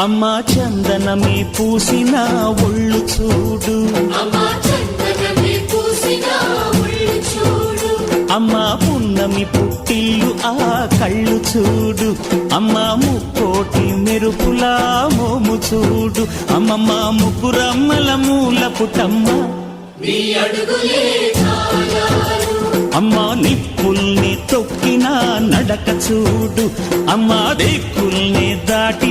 అమ్మా చందనమే పూసిన ఒళ్ళు చూడు, అమ్మా పున్నమి పుట్టిల్లు ఆ కళ్ళు చూడు, అమ్మా ముక్కోటి మెరుపులా మోము చూడు, అమ్మమ్మ ముగ్గురమ్మల మూల పుటమ్మ అమ్మా నిప్పుల్ని తొక్కిన నడక చూడు, అమ్మా దిక్కుల్ని దాటిన